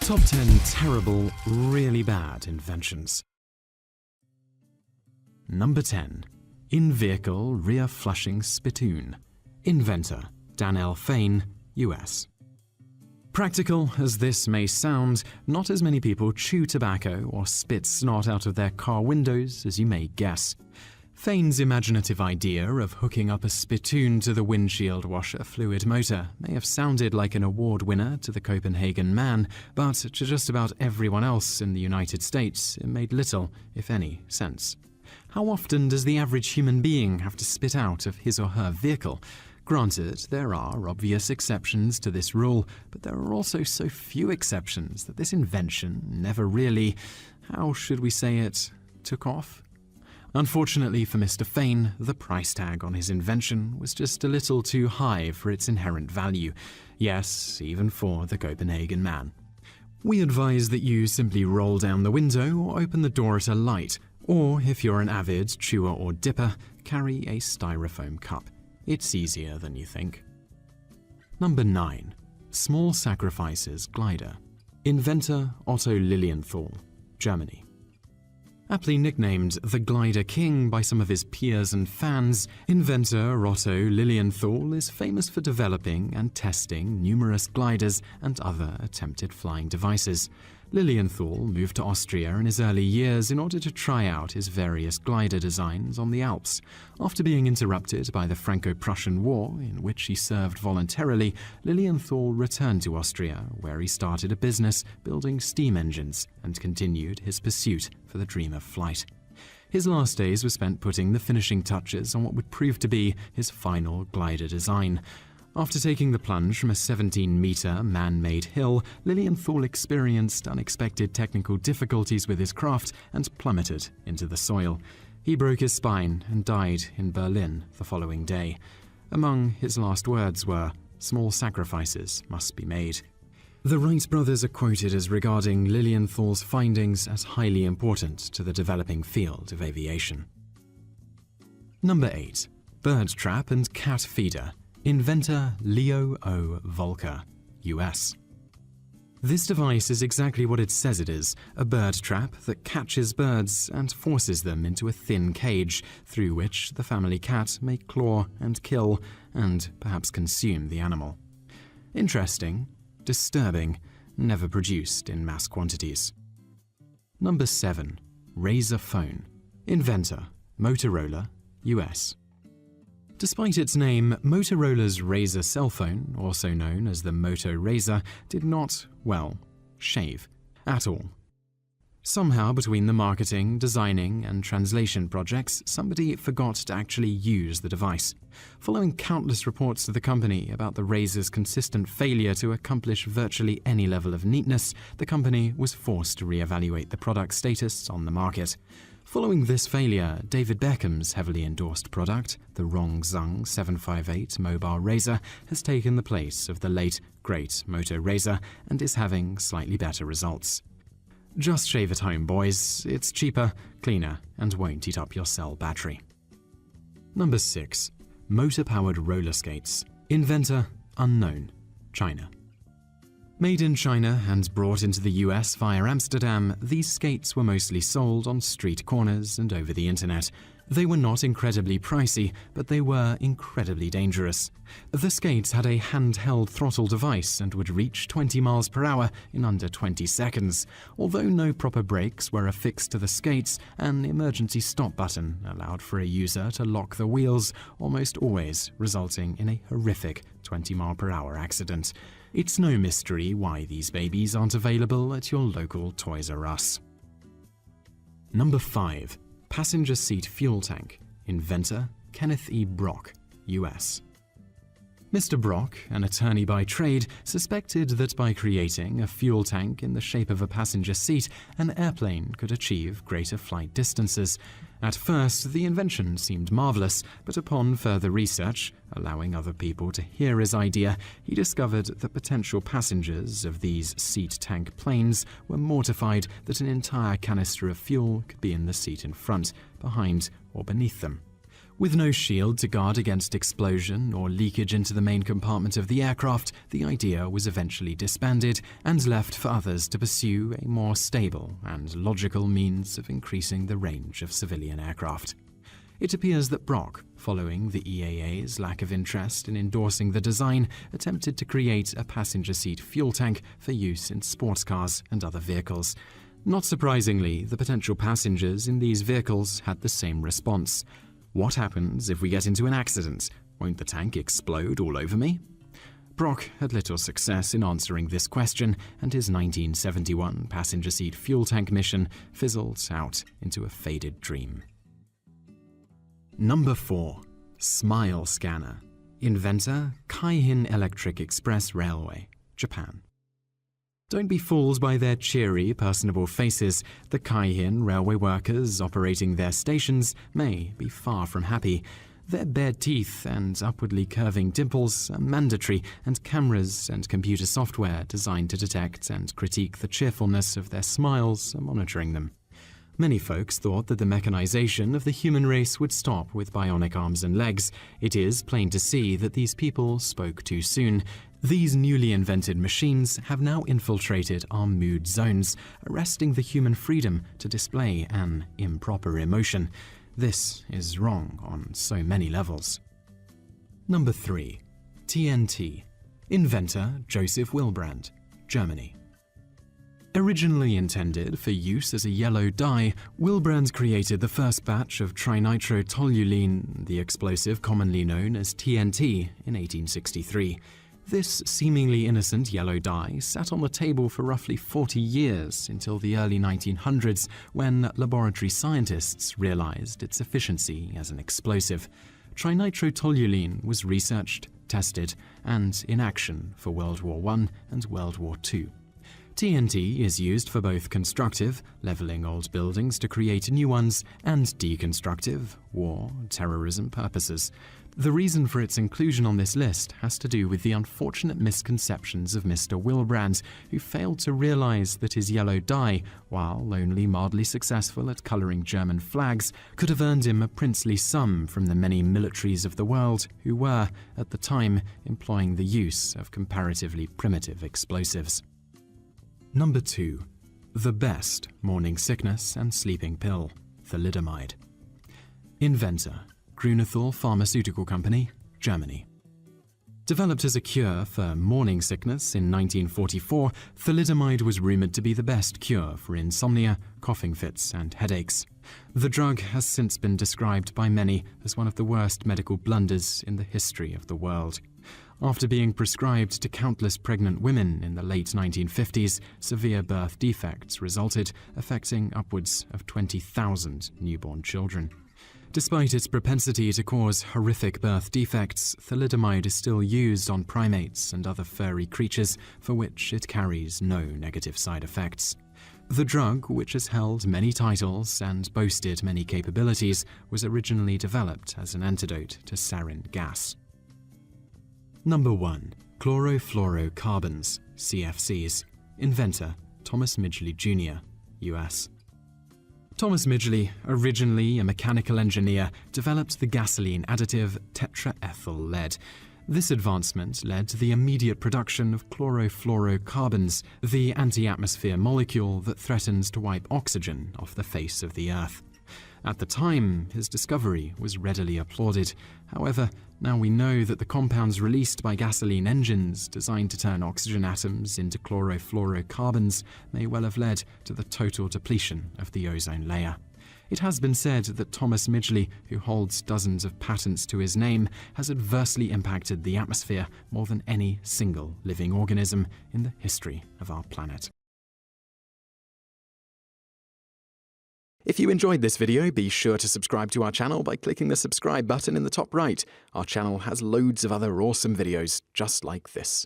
Top 10 terrible, really bad inventions. Number 10. In-vehicle rear flushing spittoon. Inventor, Dan L. Fain, US. Practical as this may sound, not as many people chew tobacco or spit snot out of their car windows as you may guess. Fain's imaginative idea of hooking up a spittoon to the windshield washer fluid motor may have sounded like an award winner to the Copenhagen man, but to just about everyone else in the United States, it made little, if any, sense. How often does the average human being have to spit out of his or her vehicle? Granted, there are obvious exceptions to this rule, but there are also so few exceptions that this invention never really, how should we say it, took off. Unfortunately for Mr. Fain, the price tag on his invention was just a little too high for its inherent value. Yes, even for the Copenhagen man. We advise that you simply roll down the window or open the door at a light, or if you're an avid chewer or dipper, carry a styrofoam cup. It's easier than you think. Number 9. Small Sacrifices Glider. Inventor Otto Lilienthal, Germany. Aptly nicknamed the Glider King by some of his peers and fans, inventor Otto Lilienthal is famous for developing and testing numerous gliders and other attempted flying devices. Lilienthal moved to Austria in his early years in order to try out his various glider designs on the Alps. After being interrupted by the Franco-Prussian War, in which he served voluntarily, Lilienthal returned to Austria, where he started a business building steam engines and continued his pursuit for the dream of flight. His last days were spent putting the finishing touches on what would prove to be his final glider design. After taking the plunge from a 17-meter man-made hill, Lilienthal experienced unexpected technical difficulties with his craft and plummeted into the soil. He broke his spine and died in Berlin the following day. Among his last words were, "Small sacrifices must be made." The Wright brothers are quoted as regarding Lilienthal's findings as highly important to the developing field of aviation. Number 8. Bird trap and cat feeder. Inventor Leo O. Volker, US. This device is exactly what it says it is, a bird trap that catches birds and forces them into a thin cage through which the family cat may claw and kill and perhaps consume the animal. Interesting, disturbing, never produced in mass quantities. Number 7. Razr Phone. Inventor Motorola, US. Despite its name, Motorola's Razr cell phone, also known as the Moto Razr, did not, well, shave at all. Somehow between the marketing, designing, and translation projects, somebody forgot to actually use the device. Following countless reports to the company about the Razr's consistent failure to accomplish virtually any level of neatness, the company was forced to reevaluate the product's status on the market. Following this failure, David Beckham's heavily endorsed product, the Rongzheng 758 mobile razor, has taken the place of the late, great Moto Razr and is having slightly better results. Just shave at home, boys. It's cheaper, cleaner, and won't eat up your cell battery. Number 6. Motor-powered roller skates. Inventor unknown, China. Made in China and brought into the US via Amsterdam, these skates were mostly sold on street corners and over the internet. They were not incredibly pricey, but they were incredibly dangerous. The skates had a handheld throttle device and would reach 20 miles per hour in under 20 seconds. Although no proper brakes were affixed to the skates, an emergency stop button allowed for a user to lock the wheels, almost always resulting in a horrific 20-mile-per-hour accident. It's no mystery why these babies aren't available at your local Toys R Us. Number 5. Passenger seat fuel tank. Inventor Kenneth E. Brock, US. Mr. Brock, an attorney by trade, suspected that by creating a fuel tank in the shape of a passenger seat, an airplane could achieve greater flight distances. At first, the invention seemed marvelous, but upon further research, allowing other people to hear his idea, he discovered that potential passengers of these seat tank planes were mortified that an entire canister of fuel could be in the seat in front, behind, or beneath them. With no shield to guard against explosion or leakage into the main compartment of the aircraft, the idea was eventually disbanded and left for others to pursue a more stable and logical means of increasing the range of civilian aircraft. It appears that Brock, following the EAA's lack of interest in endorsing the design, attempted to create a passenger seat fuel tank for use in sports cars and other vehicles. Not surprisingly, the potential passengers in these vehicles had the same response. What happens if we get into an accident? Won't the tank explode all over me? Brock had little success in answering this question, and his 1971 passenger seat fuel tank mission fizzled out into a faded dream. Number 4. Smile Scanner. Inventor, Kaihin Electric Express Railway, Japan. Don't be fooled by their cheery, personable faces. The Kaihin railway workers operating their stations may be far from happy. Their bared teeth and upwardly curving dimples are mandatory, and cameras and computer software designed to detect and critique the cheerfulness of their smiles are monitoring them. Many folks thought that the mechanization of the human race would stop with bionic arms and legs. It is plain to see that these people spoke too soon. These newly invented machines have now infiltrated our mood zones, arresting the human freedom to display an improper emotion. This is wrong on so many levels. Number 3. TNT. Inventor, Joseph Wilbrand, Germany. Originally intended for use as a yellow dye, Wilbrand created the first batch of trinitrotoluene, the explosive commonly known as TNT, in 1863. This seemingly innocent yellow dye sat on the table for roughly 40 years until the early 1900s, when laboratory scientists realized its efficiency as an explosive. Trinitrotoluene was researched, tested, and in action for World War I and World War II. TNT is used for both constructive, leveling old buildings to create new ones, and deconstructive, war, terrorism purposes. The reason for its inclusion on this list has to do with the unfortunate misconceptions of Mr. Wilbrand, who failed to realize that his yellow dye, while only mildly successful at coloring German flags, could have earned him a princely sum from the many militaries of the world who were, at the time, employing the use of comparatively primitive explosives. Number 2. The best morning sickness and sleeping pill, Thalidomide. Inventor, Grunethal Pharmaceutical Company, Germany. Developed as a cure for morning sickness in 1944, thalidomide was rumored to be the best cure for insomnia, coughing fits, and headaches. The drug has since been described by many as one of the worst medical blunders in the history of the world. After being prescribed to countless pregnant women in the late 1950s, severe birth defects resulted, affecting upwards of 20,000 newborn children. Despite its propensity to cause horrific birth defects, thalidomide is still used on primates and other furry creatures for which it carries no negative side effects. The drug, which has held many titles and boasted many capabilities, was originally developed as an antidote to sarin gas. Number 1. Chlorofluorocarbons, CFCs. Inventor, Thomas Midgley Jr., US. Thomas Midgley, originally a mechanical engineer, developed the gasoline additive tetraethyl lead. This advancement led to the immediate production of chlorofluorocarbons, the anti-atmosphere molecule that threatens to wipe oxygen off the face of the Earth. At the time, his discovery was readily applauded. However, now we know that the compounds released by gasoline engines designed to turn oxygen atoms into chlorofluorocarbons may well have led to the total depletion of the ozone layer. It has been said that Thomas Midgley, who holds dozens of patents to his name, has adversely impacted the atmosphere more than any single living organism in the history of our planet. If you enjoyed this video, be sure to subscribe to our channel by clicking the subscribe button in the top right. Our channel has loads of other awesome videos just like this.